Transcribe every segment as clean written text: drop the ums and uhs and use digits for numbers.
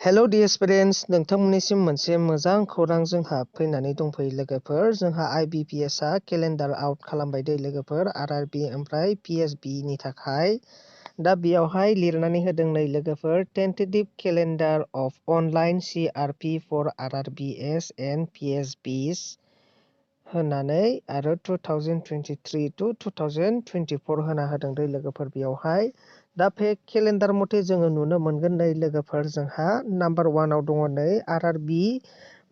Hello dear students, नोंथांमोननिसिम मोनसे मोजां खौरां जोंहा फैनानै दंफैयो लोगोफोर। जोंहा IBPS आ केलेन्डार आउट खालामबाय दे लोगोफोर, RRB ओमफ्राय PSB नि थाखाय। दा बेयावहाय लिरनानै होदों नै लोगोफोर, tentative calendar of online CRP for RRBs and PSBs होननानै आरो 2023 to 2024 होना होदों दै लोगोफोर बेयावहाय। दा बे केलेन्डार मथे जोङो नुनो मोनगोन नै लोगोफोर, जोंहा नाम्बार 1 आव दङ नै RRB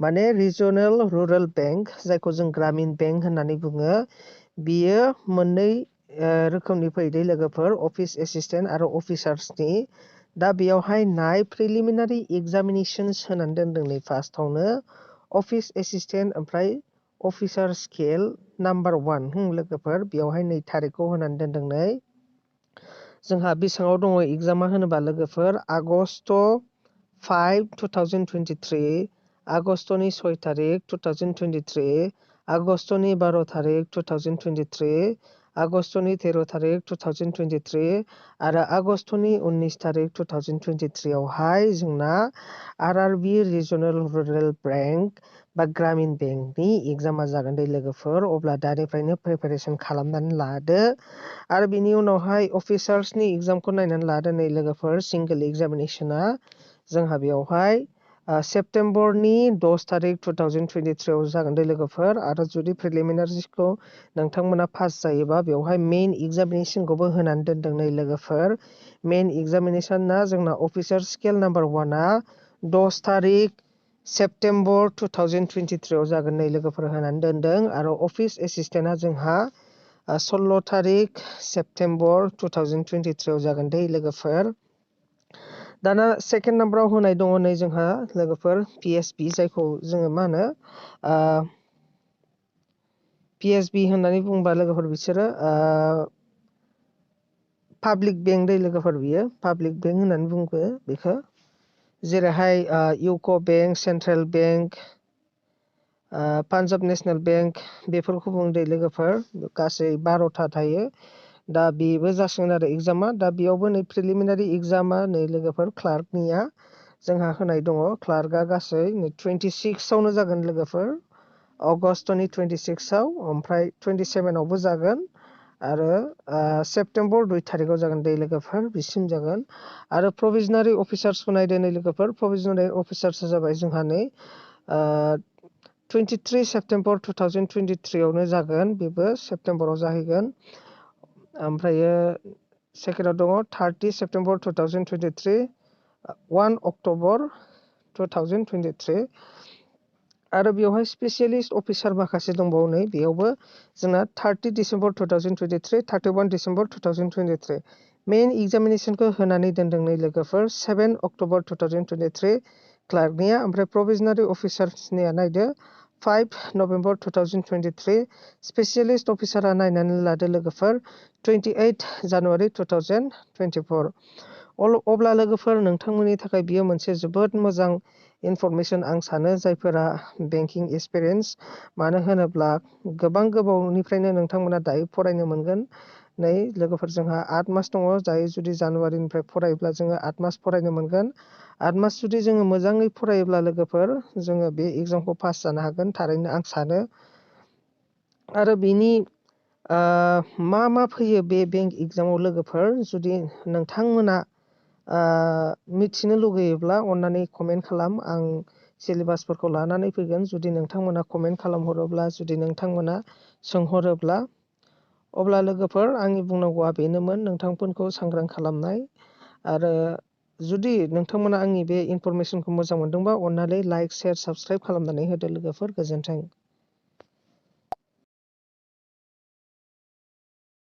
माने रिजनेल रुरेल बेंक, जायखौ जों ग्रामिन बेंक होननानै बुङो। बियो मोननै रोखोमनि फैयो दै लोगोफोर, अफिस एसिस्टेन्ट आरो अफिसार्सनि। दा बेयावहाय नाय प्रिलिमिनारि एग्जामिनेसन्स होनानै दोनदों नै फार्स्टआवनो अफिस एसिस्टेन्ट ओमफ्राय अफिसार स्केल नाम्बार 1 लोगोफोर, बेयावहाय नै थारिखखौ होनानै दोनदों नै। जोंहा बेसेबाङाव दङ एग्जामा होनोबा लोगोफोर, आगस्ट 5, 2023, आगस्टनि 6 तारिख 2023, आगस्टनि 12 तारिख 2023, आगस्टनि 13 तारिख 2023 आरो आगस्टनि 19 तारिख 2023 आवहाय जोंना RRB रिजनेल रुरेल बेंक बा ग्रामिन बेंकनि एग्जामा जागोन दै लोगोफोर। अब्ला दानिफ्रायनो प्रिपेरेसन खालामनानै लादो आरो बिनि उनावहाय अफिसार्सनि एग्जामखौ नायनानै लादो नै लोगोफोर। सिंगल एग्जामिनेसना जोंहा बेयावहाय सेप्तेम्बरनि 10 तारिख 2023 आव जागोन दै लोगोफोर। आरो जुदि प्रिलिमिनारिखौ नोंथांमोना पास जायोबा बेवहाय मेइन एग्जामिनेसनखौबो होनानै दोनदों नै लोगोफोर। मेइन एग्जामिनेसना जोंना अफिसार स्केल नाम्बार 1 आ 10 तारिख सेप्तेम्बर 2023 आव जागोन नै लोगोफोर होनानै दोनदों। आरो अफिस एसिस्टेन्टआ जोंहा 16 तारिख सेप्तेम्बर 2023 आव जागोन दै लोगोफोर। दाना सेकेन्ड नाम्बाराव होनाय दङ नै जोंहा लोगोफोर PSB, जायखौ जोङो मा होनो PSB होननानै बुंबा लोगोफोर बिसोरो पाब्लिक बेंक दै लोगोफोर, बियो पाब्लिक बेंक होननानै बुङो बेखौ। जेरैहाय UCO' bank, central bank, Punjab national bank बेफोरखौ बुंदो लोगोफोर। गासै 12था थायो। दा बेबो जासिगोन आरो एग्जामा। दा बेयावबो नै प्रिलिमिनारि एग्जामा नै लोगोफोर क्लार्कनिया जोंहा होनाय दङ। क्लार्कआ गासै नै 26 आवनो जागोन लोगोफोर, अगस्टनि 26 आव, ओमफ्राय 27 आवबो जागोन आरो सेप्तेम्बर 2 तारिखआव जागोन दै लोगोफोर, बिसिम जागोन। आरो प्रभिजनारि अफिसार्सखौ नायदो नै लोगोफोर। प्रभिजनारि अफिसार्सआ जाबाय जोंहा नै 23 सेप्तेम्बर 2023 आवनो जागोन, बेबो सेप्तेम्बराव जाहैगोन। ओमफ्रायो सेकेन्डआव दङ 30 सेप्तेम्बर 2023, 1 अक्ट'बर 2023 आरो बेवहाय स्पेसियेलिस्ट अफिसार माखासे दंबावो नै बेयावबो जोंना 30 डिसेम्बर 2023, 31 डिसेम्बर 2023। मेइन एग्जामिनेसनखौ होनानै दोनदों नै लोगोफोर 7 अक्ट'बर 2023 क्लार्कनिया। ओमफ्राय प्रभिजनारि अफिसार्सनिया नायदो 5 नभेम्बर 2023, स्पेसियेलिस्ट अफिसारा नायनानै लादो लोगोफोर 28 जानुवारि 2024। अब्ला लोगोफोर नोंथांमोननि थाखाय बियो मोनसे जोबोद मोजां इनफरमेसन आं सानो, जायफोरा बेंकिं एक्सपिरियेन्स। मानो होनोब्ला गोबां गोबावनिफ्रायनो नोंथांमोना दायो फरायनो मोनगोन नै लोगोफोर। जोंहा 8 मास दङ, दायो जुदि जानुवारिनिफ्राय फरायोब्ला जोङो 8 मास फरायनो मोनगोन। 8 मास जुदि जोङो मोजाङै फरायोब्ला लोगोफोर, जोङो बे एग्जामखौ पास जानो हागोन थारैनो आं सानो। आरो बेनि मा फैयो बे बेंक एग्जामाव लोगोफोर, जुदि नोंथांमोना मिथिनो लुगैयोब्ला अन्नानै कमेन्ट खालाम। आं सिलेबासफोरखौ लानानै फैगोन। जुदि नोंथांमोना कमेन्ट खालामहरोब्ला, जुदि नोंथांमोना सोंहरोब्ला, अब्ला लोगोफोर आंनि बुंनांगौआ बेनोमोन, नोंथांमोनखौ सांग्रां खालामनाय। आरो जुदि नोंथांमोना आंनि बे इनफरमेसनखौ मोजां मोनदोंबा अन्नानै लाइक, शेयार, साबस्क्राइब खालामनानै होदो लोगोफोर। गोजोन्थों।